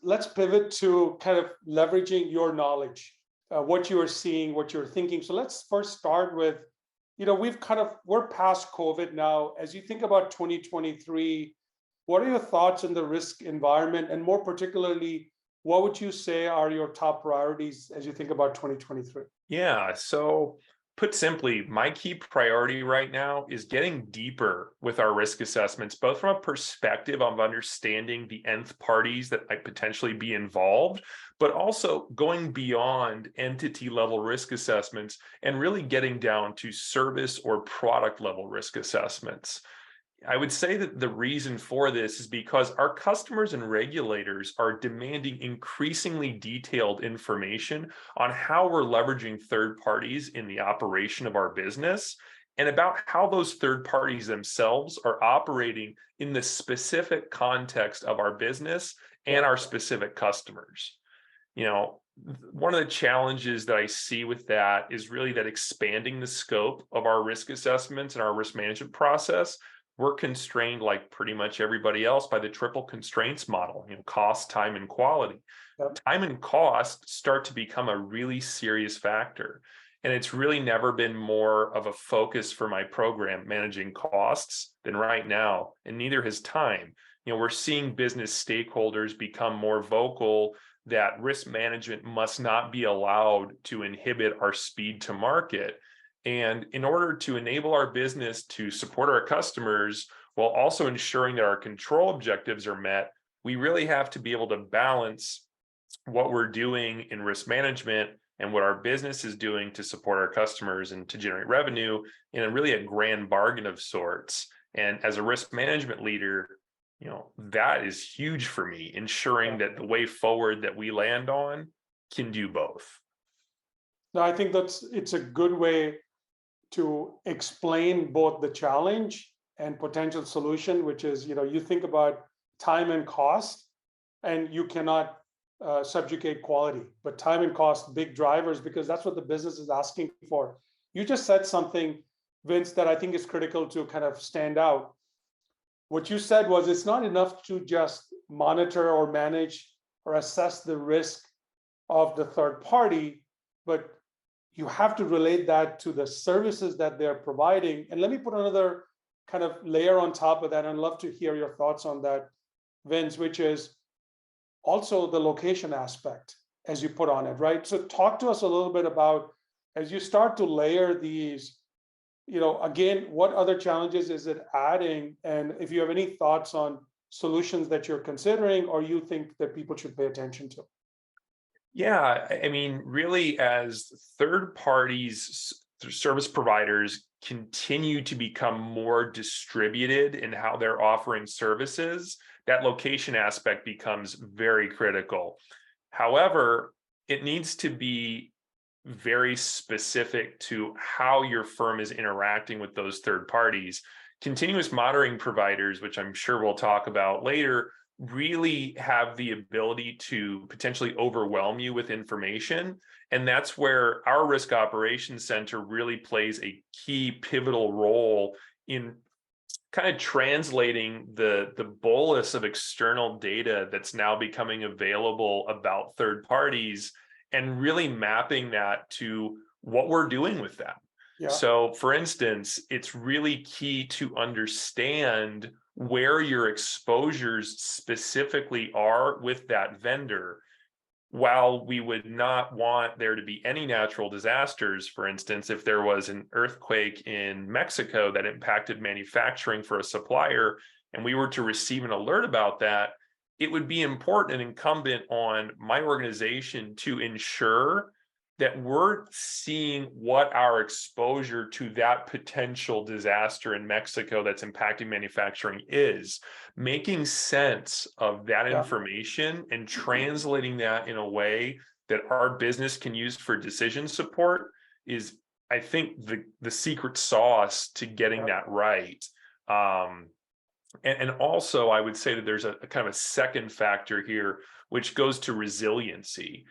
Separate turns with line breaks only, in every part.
let's pivot to kind of leveraging your knowledge, what you are seeing, what you're thinking. So let's first start with, we're past COVID now. As you think about 2023, what are your thoughts on the risk environment? And more particularly, what would you say are your top priorities as you think about 2023?
Yeah, so put simply, my key priority right now is getting deeper with our risk assessments, both from a perspective of understanding the nth parties that might potentially be involved, but also going beyond entity level risk assessments and really getting down to service or product level risk assessments. I would say that the reason for this is because our customers and regulators are demanding increasingly detailed information on how we're leveraging third parties in the operation of our business and about how those third parties themselves are operating in the specific context of our business and our specific customers. One of the challenges that I see with that is really that expanding the scope of our risk assessments and our risk management process. We're constrained, like pretty much everybody else, by the triple constraints model, cost, time, and quality. Yep. Time and cost start to become a really serious factor. And it's really never been more of a focus for my program managing costs than right now, and neither has time. We're seeing business stakeholders become more vocal that risk management must not be allowed to inhibit our speed to market. And in order to enable our business to support our customers while also ensuring that our control objectives are met, we really have to be able to balance what we're doing in risk management and what our business is doing to support our customers and to generate revenue in a grand bargain of sorts. And as a risk management leader, that is huge for me, ensuring that the way forward that we land on can do both.
No, I think it's a good way to explain both the challenge and potential solution, which is, you think about time and cost, and you cannot subjugate quality, but time and cost, big drivers, because that's what the business is asking for. You just said something, Vince, that I think is critical to kind of stand out. What you said was it's not enough to just monitor or manage or assess the risk of the third party, but you have to relate that to the services that they're providing. And let me put another kind of layer on top of that. I'd love to hear your thoughts on that, Vince, which is also the location aspect as you put on it, right? So talk to us a little bit about, as you start to layer these, again, what other challenges is it adding? And if you have any thoughts on solutions that you're considering or you think that people should pay attention to.
Yeah, I mean, really, as third parties, service providers continue to become more distributed in how they're offering services, that location aspect becomes very critical. However, it needs to be very specific to how your firm is interacting with those third parties. Continuous monitoring providers, which I'm sure we'll talk about later, really have the ability to potentially overwhelm you with information. And that's where our risk operations center really plays a key pivotal role in kind of translating the bolus of external data that's now becoming available about third parties and really mapping that to what we're doing with that. Yeah. So for instance, it's really key to understand where your exposures specifically are with that vendor. While we would not want there to be any natural disasters, for instance, if there was an earthquake in Mexico that impacted manufacturing for a supplier, and we were to receive an alert about that, it would be important and incumbent on my organization to ensure that we're seeing what our exposure to that potential disaster in Mexico that's impacting manufacturing is, making sense of that information and translating that in a way that our business can use for decision support is, I think, the secret sauce to getting that right. And also, I would say that there's a kind of a second factor here, which goes to resiliency.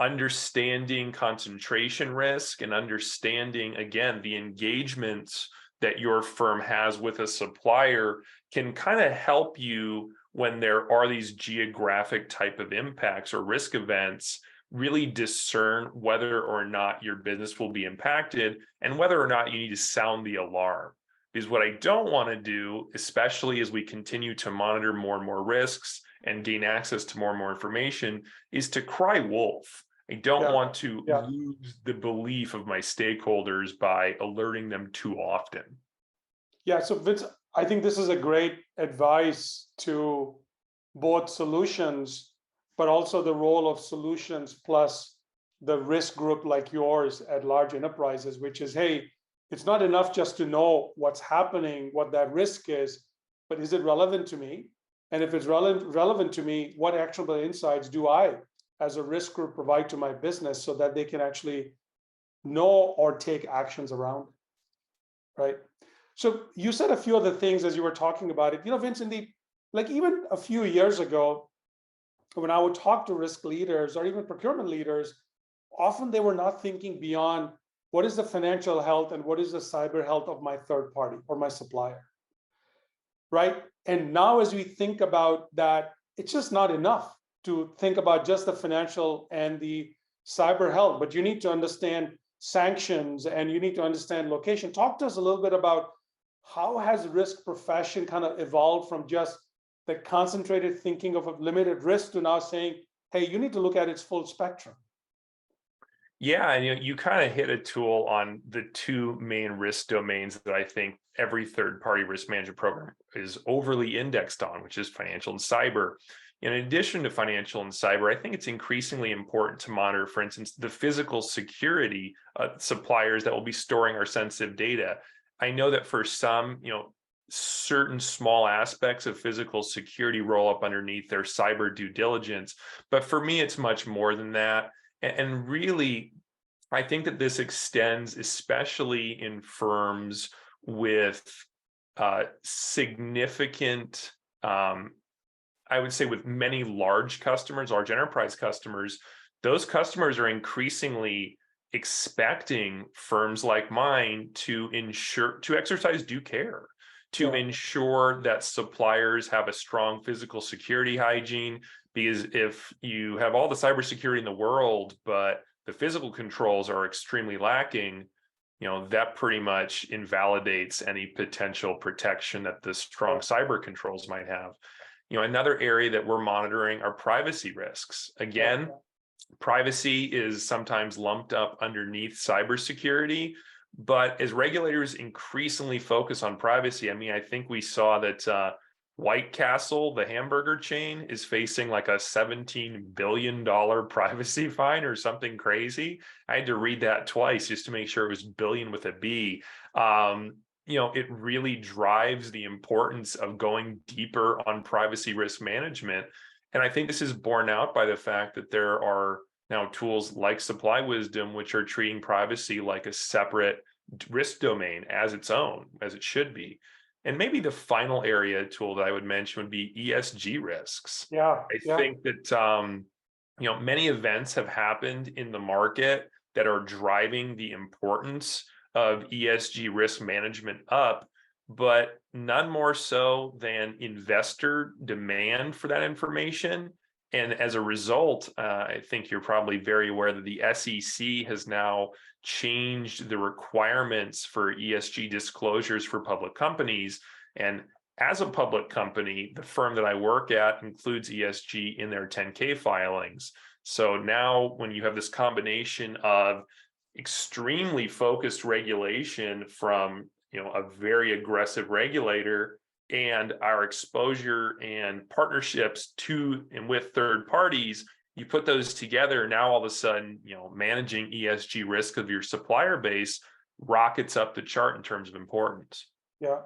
Understanding concentration risk and understanding, again, the engagements that your firm has with a supplier can kind of help you when there are these geographic type of impacts or risk events, really discern whether or not your business will be impacted and whether or not you need to sound the alarm. Because what I don't want to do, especially as we continue to monitor more and more risks and gain access to more and more information, is to cry wolf. I don't want to lose the belief of my stakeholders by alerting them too often.
Yeah, so Vince, I think this is a great advice to both solutions, but also the role of solutions plus the risk group like yours at large enterprises, which is, hey, it's not enough just to know what's happening, what that risk is, but is it relevant to me? And if it's relevant to me, what actionable insights do I, as a risk group, provide to my business so that they can actually know or take actions around it, right? So you said a few other things as you were talking about it. Vince, like even a few years ago, when I would talk to risk leaders or even procurement leaders, often they were not thinking beyond what is the financial health and what is the cyber health of my third party or my supplier, right? And now as we think about that, it's just not enough to think about just the financial and the cyber health, but you need to understand sanctions and you need to understand location. Talk to us a little bit about how has risk profession kind of evolved from just the concentrated thinking of a limited risk to now saying, hey, you need to look at its full spectrum.
Yeah, and you kind of hit a tool on the two main risk domains that I think every third-party risk management program is overly indexed on, which is financial and cyber. In addition to financial and cyber, I think it's increasingly important to monitor, for instance, the physical security suppliers that will be storing our sensitive data. I know that for some, certain small aspects of physical security roll up underneath their cyber due diligence, but for me, it's much more than that. And really, I think that this extends especially in firms with significant, I would say with many large customers, large enterprise customers. Those customers are increasingly expecting firms like mine to exercise due care, to ensure that suppliers have a strong physical security hygiene. Because if you have all the cybersecurity in the world, but the physical controls are extremely lacking, that pretty much invalidates any potential protection that the strong cyber controls might have. Another area that we're monitoring are privacy risks. Again, privacy is sometimes lumped up underneath cybersecurity, but as regulators increasingly focus on privacy, I think we saw that White Castle, the hamburger chain, is facing like a $17 billion privacy fine or something crazy. I had to read that twice just to make sure it was billion with a B. It really drives the importance of going deeper on privacy risk management. And I think this is borne out by the fact that there are now tools like Supply Wisdom, which are treating privacy like a separate risk domain as its own, as it should be. And maybe the final area tool that I would mention would be ESG risks. I think that many events have happened in the market that are driving the importance of ESG risk management up, but none more so than investor demand for that information. And as a result, I think you're probably very aware that the SEC has now changed the requirements for ESG disclosures for public companies. And as a public company, the firm that I work at includes ESG in their 10K filings. So now when you have this combination of extremely focused regulation from a very aggressive regulator and our exposure and partnerships to and with third parties, you put those together, now all of a sudden, managing ESG risk of your supplier base rockets up the chart in terms of importance.
Yeah.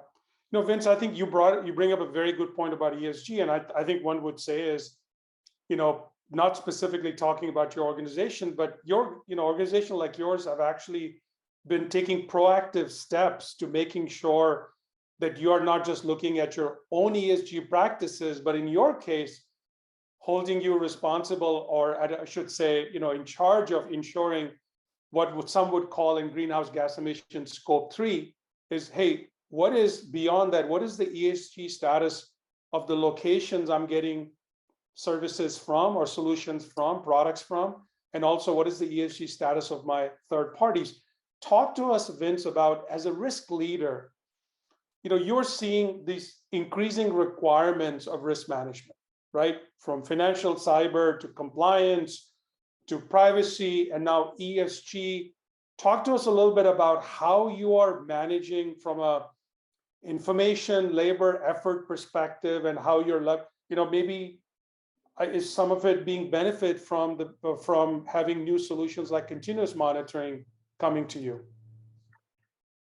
No, Vince, I think you bring up a very good point about ESG. And I think one would say is, not specifically talking about your organization, but your organization like yours have actually been taking proactive steps to making sure that you are not just looking at your own ESG practices, but in your case, holding you responsible, or I should say, in charge of ensuring what some would call in greenhouse gas emissions scope 3 is, hey, what is beyond that? What is the ESG status of the locations I'm getting services from or solutions from, products from, and also what is the ESG status of my third parties. Talk to us, Vince, about as a risk leader, you're seeing these increasing requirements of risk management, right? From financial cyber to compliance to privacy and now ESG. Talk to us a little bit about how you are managing from a information, labor, effort perspective, and how you're, maybe is some of it being benefit from having new solutions like continuous monitoring coming to you?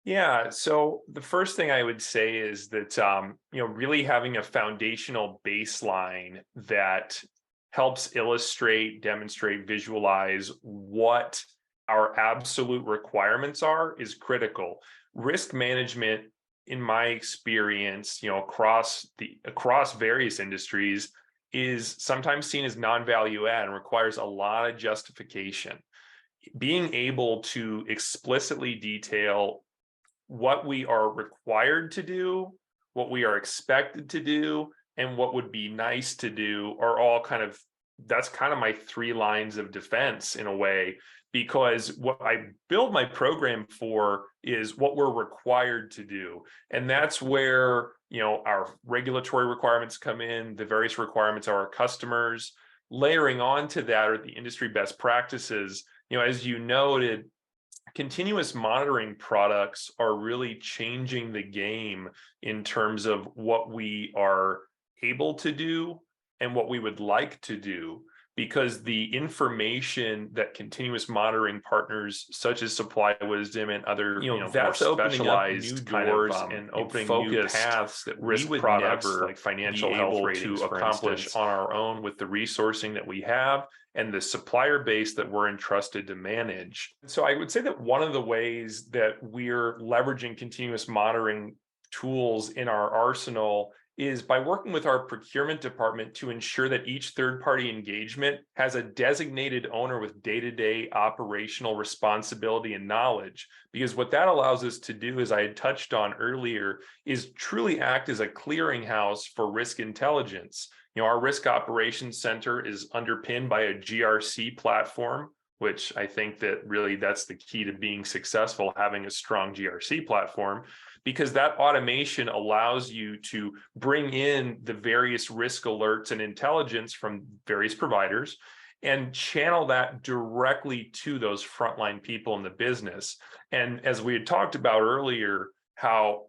Yeah, so the first thing I would say is that really having a foundational baseline that helps illustrate, demonstrate, visualize what our absolute requirements are is critical. Risk management, in my experience, across various industries, is sometimes seen as non-value add and requires a lot of justification. Being able to explicitly detail what we are required to do, what we are expected to do, and what would be nice to do are all that's kind of my 3 lines of defense in a way, because what I build my program for is what we're required to do. And that's where, our regulatory requirements come in, the various requirements of our customers. Layering on to that are the industry best practices. As you noted, continuous monitoring products are really changing the game in terms of what we are able to do and what we would like to do, because the information that continuous monitoring partners such as CRO Wisdom and other that's more specialized new doors and opening new paths that risk we would products never like financial health ratings, to accomplish on our own with the resourcing that we have and the supplier base that we're entrusted to manage. So I would say that one of the ways that we're leveraging continuous monitoring tools in our arsenal is by working with our procurement department to ensure that each third-party engagement has a designated owner with day-to-day operational responsibility and knowledge. Because what that allows us to do, as I had touched on earlier, is truly act as a clearinghouse for risk intelligence. Our risk operations center is underpinned by a GRC platform, which I think that really that's the key to being successful, having a strong GRC platform, because that automation allows you to bring in the various risk alerts and intelligence from various providers and channel that directly to those frontline people in the business. And as we had talked about earlier, how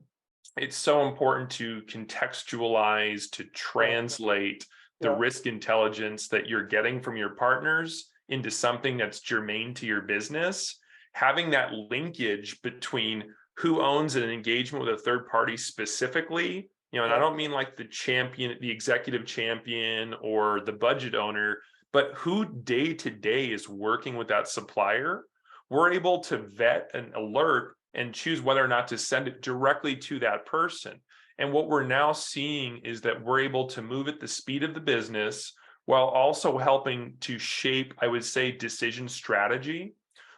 it's so important to contextualize, to translate the risk intelligence that you're getting from your partners into something that's germane to your business. Having that linkage between who owns an engagement with a third party specifically, and I don't mean like the champion, the executive champion or the budget owner, but who day to day is working with that supplier. We're able to vet an alert and choose whether or not to send it directly to that person. And what we're now seeing is that we're able to move at the speed of the business while also helping to shape, I would say, decision strategy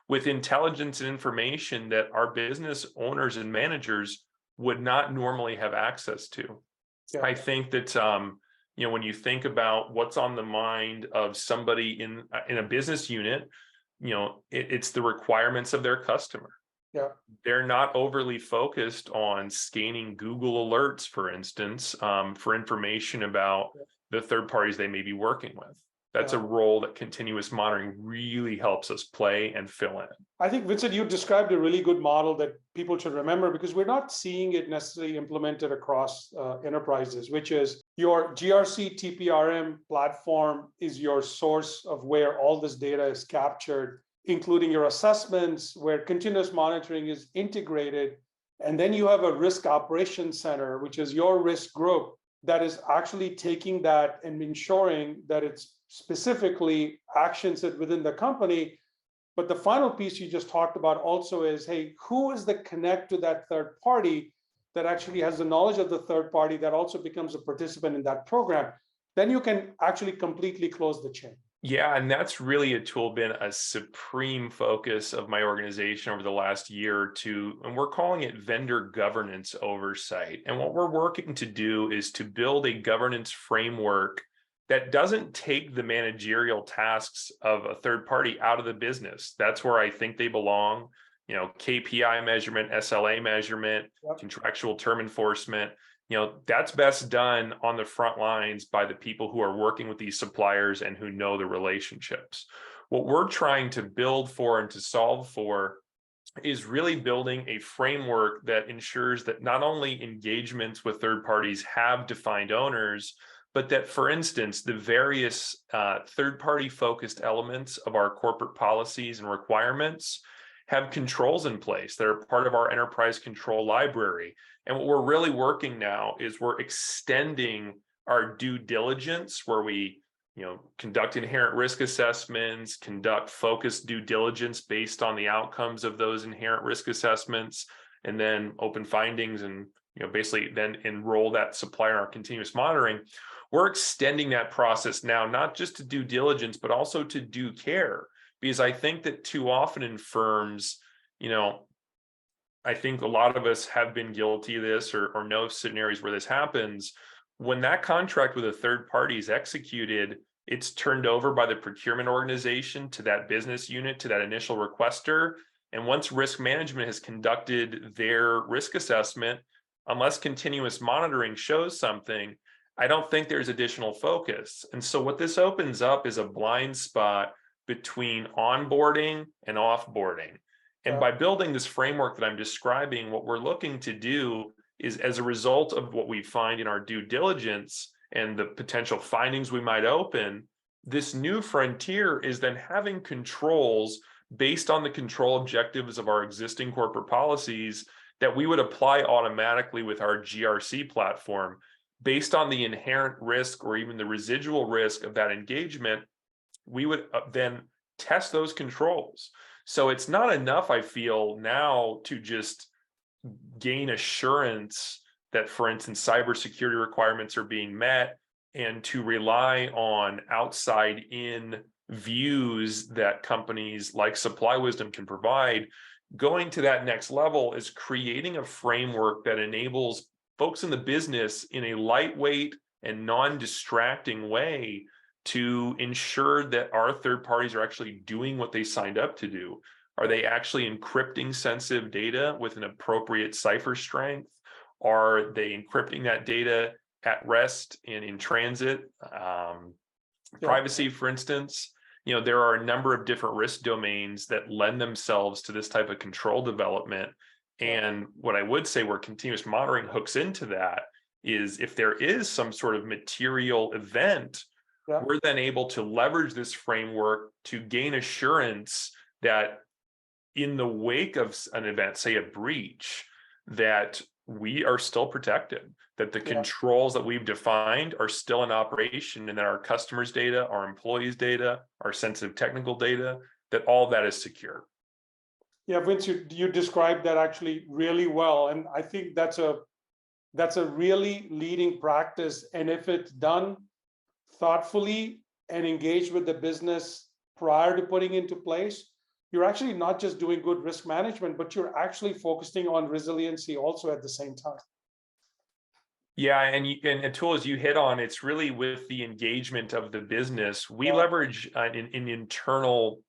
with intelligence and information that our business owners and managers would not normally have access to. Yeah. I think that, when you think about what's on the mind of somebody in a business unit, it's the requirements of their customer.
Yeah.
They're not overly focused on scanning Google alerts, for instance, for information about the third parties they may be working with. That's a role that continuous monitoring really helps us play and fill in.
I think, Vincent, you described a really good model that people should remember, because we're not seeing it necessarily implemented across enterprises, which is your GRC TPRM platform is your source of where all this data is captured, including your assessments, where continuous monitoring is integrated. And then you have a risk operations center, which is your risk group, that is actually taking that and ensuring that it's specifically actions it within the company. But the final piece you just talked about also is, hey, who is the connect to that third party that actually has the knowledge of the third party that also becomes a participant in that program? Then you can actually completely close the chain.
Yeah, and that's really a tool been a supreme focus of my organization over the last year or two, and we're calling it vendor governance oversight. And what we're working to do is to build a governance framework that doesn't take the managerial tasks of a third party out of the business. That's where I think they belong. You know, KPI measurement, SLA measurement,
Yep.
contractual term enforcement. You know, that's best done on the front lines by the people who are working with these suppliers and who know the relationships. What we're trying to build for and to solve for is really building a framework that ensures that not only engagements with third parties have defined owners, but that, for instance, the various third-party focused elements of our corporate policies and requirements have controls in place that are part of our enterprise control library. And what we're really working now is we're extending our due diligence, where we conduct inherent risk assessments, conduct focused due diligence based on the outcomes of those inherent risk assessments, and then open findings and basically then enroll that supplier in our continuous monitoring. We're extending that process now, not just to due diligence, but also to due care. Because I think that too often in firms, I think a lot of us have been guilty of this or know scenarios where this happens. When that contract with a third party is executed, it's turned over by the procurement organization to that business unit, to that initial requester. And once risk management has conducted their risk assessment, unless continuous monitoring shows something, I don't think there's additional focus. And so what this opens up is a blind spot between onboarding and offboarding. And by building this framework that I'm describing, what we're looking to do is, as a result of what we find in our due diligence and the potential findings we might open, this new frontier is then having controls based on the control objectives of our existing corporate policies that we would apply automatically with our GRC platform based on the inherent risk or even the residual risk of that engagement. We would then test those controls. So it's not enough, I feel, now to just gain assurance that, for instance, cybersecurity requirements are being met and to rely on outside-in views that companies like Supply Wisdom can provide. Going to that next level is creating a framework that enables folks in the business in a lightweight and non-distracting way to ensure that our third parties are actually doing what they signed up to do. Are they actually encrypting sensitive data with an appropriate cipher strength? Are they encrypting that data at rest and in transit? Privacy, for instance. There are a number of different risk domains that lend themselves to this type of control development. And what I would say where continuous monitoring hooks into that is if there is some sort of material event, we're then able to leverage this framework to gain assurance that in the wake of an event, say a breach, that we are still protected, that the controls that we've defined are still in operation, and that our customers' data, our employees' data, our sensitive technical data, that all that is secure.
Yeah, Vince, you described that actually really well. And I think that's a really leading practice. And if it's done thoughtfully and engaged with the business prior to putting into place, you're actually not just doing good risk management, but you're actually focusing on resiliency also at the same time.
Yeah, and a tool, as you hit on, it's really with the engagement of the business. We leverage an internal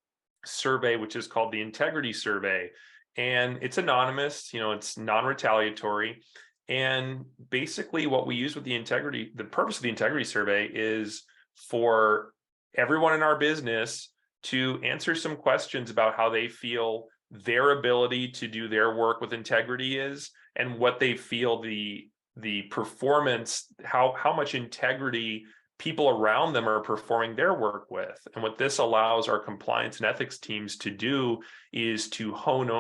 survey, which is called the Integrity Survey, and it's anonymous. It's non-retaliatory. And basically what we use with the purpose of the Integrity Survey is for everyone in our business to answer some questions about how they feel their ability to do their work with integrity is, and what they feel the performance, how much integrity people around them are performing their work with. And what this allows our compliance and ethics teams to do is to hone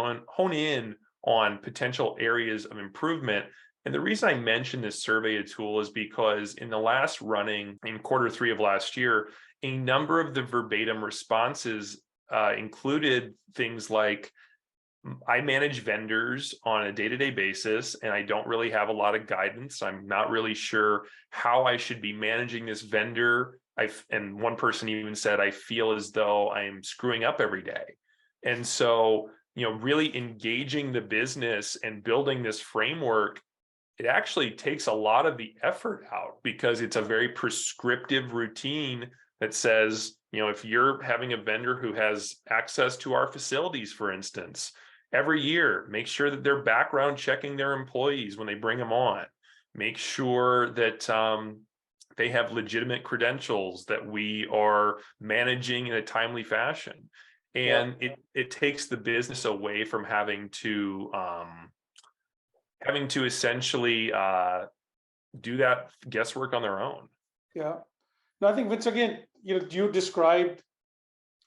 in on potential areas of improvement. And the reason I mentioned this survey tool is because in the last running, in Q3 of last year, a number of the verbatim responses included things like, I manage vendors on a day-to-day basis, and I don't really have a lot of guidance. I'm not really sure how I should be managing this vendor and one person even said, I feel as though I'm screwing up every day. And so, really engaging the business and building this framework, it actually takes a lot of the effort out because it's a very prescriptive routine that says, if you're having a vendor who has access to our facilities, for instance, every year, make sure that they're background checking their employees when they bring them on. Make sure that they have legitimate credentials that we are managing in a timely fashion. And it takes the business away from having to essentially do that guesswork on their own.
Yeah. No, I think Vince, again, you described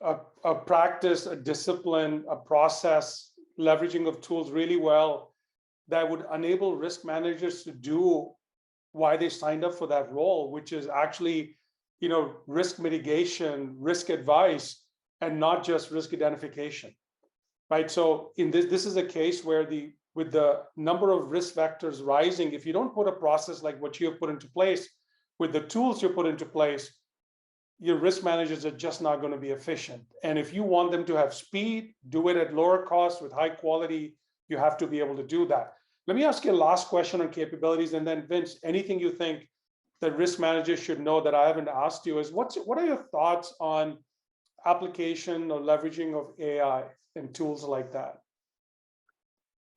a practice, a discipline, a process, leveraging of tools really well that would enable risk managers to do why they signed up for that role, which is actually, risk mitigation, risk advice, and not just risk identification, right? So in this is a case where with the number of risk vectors rising, if you don't put a process like what you have put into place, with the tools you put into place, your risk managers are just not going to be efficient. And if you want them to have speed, do it at lower cost with high quality, you have to be able to do that. Let me ask you a last question on capabilities, and then Vince, anything you think that risk managers should know that I haven't asked you is what are your thoughts on application or leveraging of AI and tools like that?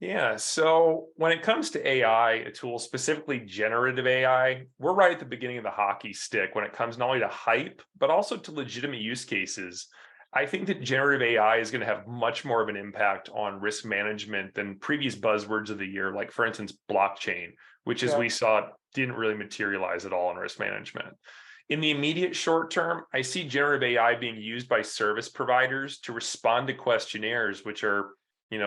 Yeah, so when it comes to AI, a tool, specifically generative AI, we're right at the beginning of the hockey stick when it comes not only to hype, but also to legitimate use cases. I think that generative AI is going to have much more of an impact on risk management than previous buzzwords of the year, like, for instance, blockchain, which, as we saw, didn't really materialize at all in risk management. In the immediate short term, I see generative AI being used by service providers to respond to questionnaires, which are,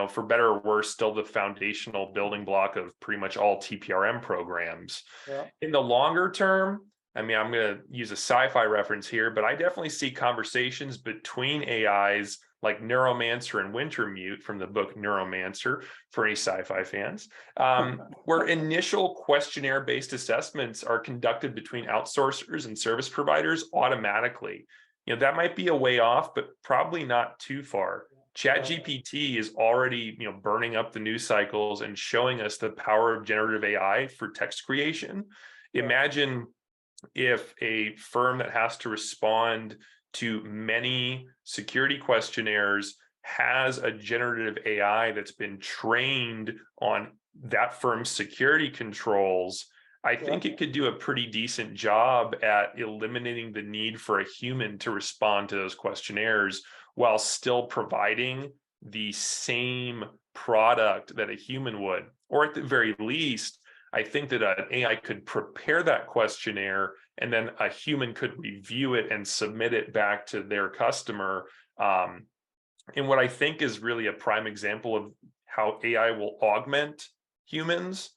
for better or worse, still the foundational building block of pretty much all TPRM programs.
Yeah.
In the longer term, I'm going to use a sci-fi reference here, but I definitely see conversations between AIs like Neuromancer and Wintermute from the book Neuromancer for any sci-fi fans, where initial questionnaire-based assessments are conducted between outsourcers and service providers automatically. That might be a way off, but probably not too far. ChatGPT is already, burning up the news cycles and showing us the power of generative AI for text creation. Imagine if a firm that has to respond to many security questionnaires has a generative AI that's been trained on that firm's security controls. I think it could do a pretty decent job at eliminating the need for a human to respond to those questionnaires while still providing the same product that a human would. Or at the very least, I think that an AI could prepare that questionnaire and then a human could review it and submit it back to their customer. And what I think is really a prime example of how AI will augment humans.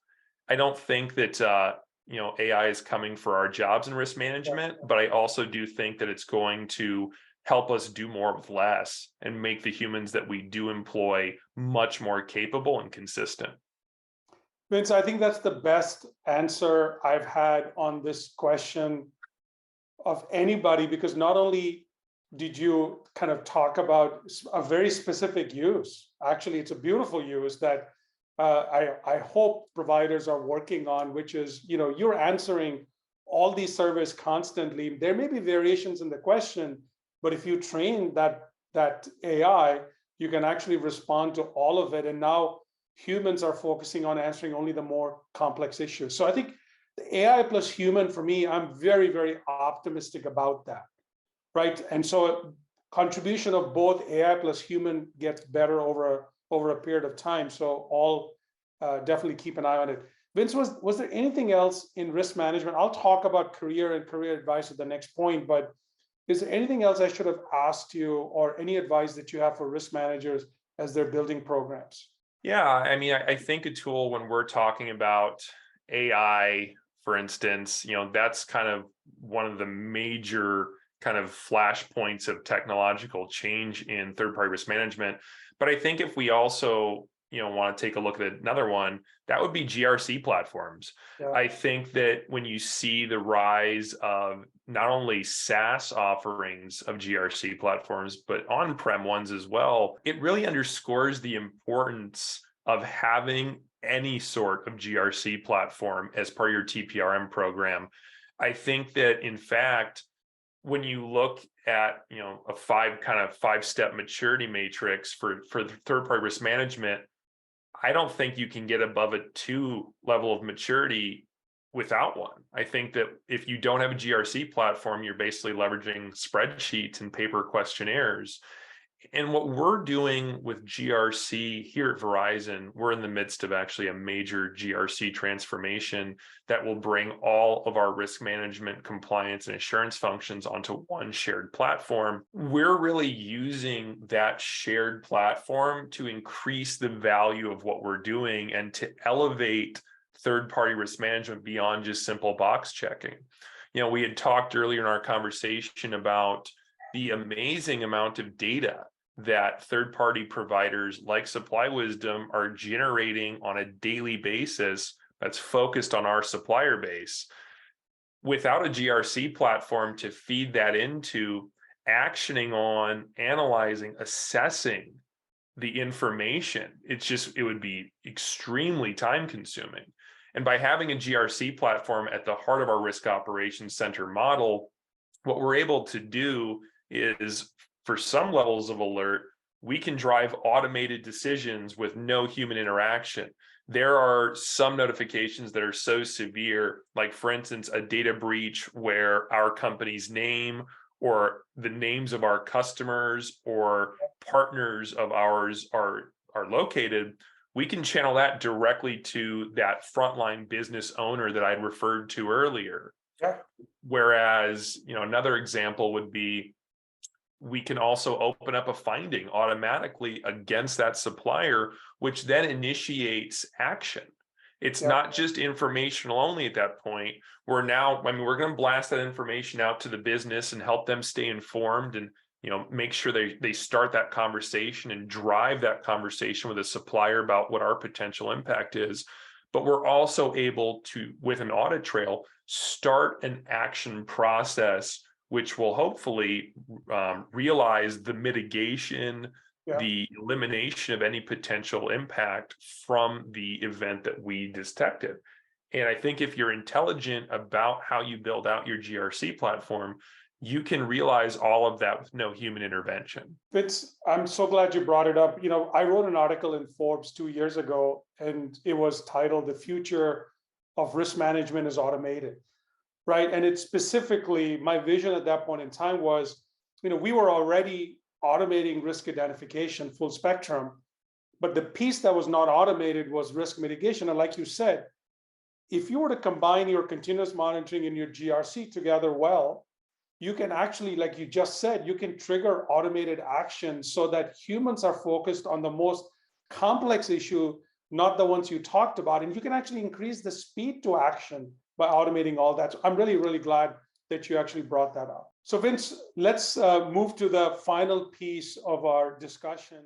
I don't think that AI is coming for our jobs in risk management, but I also do think that it's going to help us do more with less and make the humans that we do employ much more capable and consistent.
Vince, I think that's the best answer I've had on this question of anybody, because not only did you kind of talk about a very specific use, actually, it's a beautiful use that I hope providers are working on, which is, you're answering all these surveys constantly. There may be variations in the question, but if you train that AI, you can actually respond to all of it. And now humans are focusing on answering only the more complex issues. So I think the AI plus human, for me, I'm very, very optimistic about that, right? And so contribution of both AI plus human gets better over a period of time. So all definitely keep an eye on it. Vince, was there anything else in risk management? I'll talk about career and career advice at the next point, but is there anything else I should have asked you, or any advice that you have for risk managers as they're building programs?
Yeah, I think a tool, when we're talking about AI, for instance, that's kind of one of the major kind of flashpoints of technological change in third-party risk management. But I think if we also want to take a look at another one, that would be GRC platforms.
Yeah.
I think that when you see the rise of not only SaaS offerings of GRC platforms, but on-prem ones as well, it really underscores the importance of having any sort of GRC platform as part of your TPRM program. I think that, in fact, when you look at a five-step maturity matrix for third-party risk management, I don't think you can get above a 2 level of maturity without one. I think that if you don't have a GRC platform, you're basically leveraging spreadsheets and paper questionnaires. And what we're doing with GRC here at Verizon, we're in the midst of actually a major GRC transformation that will bring all of our risk management, compliance, and assurance functions onto one shared platform. We're really using that shared platform to increase the value of what we're doing and to elevate third-party risk management beyond just simple box checking. We had talked earlier in our conversation about the amazing amount of data that third-party providers like Supply Wisdom are generating on a daily basis that's focused on our supplier base. Without a GRC platform to feed that into, actioning on, analyzing, assessing the information, it would be extremely time consuming. And by having a GRC platform at the heart of our risk operations center model, what we're able to do is, for some levels of alert, we can drive automated decisions with no human interaction. There are some notifications that are so severe, like for instance, a data breach where our company's name or the names of our customers or partners of ours are located. We can channel that directly to that frontline business owner that I'd referred to earlier.
Yeah.
Whereas, another example would be, we can also open up a finding automatically against that supplier, which then initiates action. It's not just informational only at that point. We're going to blast that information out to the business and help them stay informed and, make sure they start that conversation and drive that conversation with a supplier about what our potential impact is. But we're also able to, with an audit trail, start an action process which will hopefully realize the mitigation, the elimination of any potential impact from the event that we detected. And I think if you're intelligent about how you build out your GRC platform, you can realize all of that with no human intervention.
Vince, I'm so glad you brought it up. I wrote an article in Forbes 2 years ago, and it was titled "The Future of Risk Management is Automated." Right. And it's specifically, my vision at that point in time was, we were already automating risk identification full spectrum, but the piece that was not automated was risk mitigation. And like you said, if you were to combine your continuous monitoring and your GRC together well, you can actually, like you just said, you can trigger automated action so that humans are focused on the most complex issue, not the ones you talked about. And you can actually increase the speed to action by automating all that. So I'm really, really glad that you actually brought that up. So Vince, let's move to the final piece of our discussion.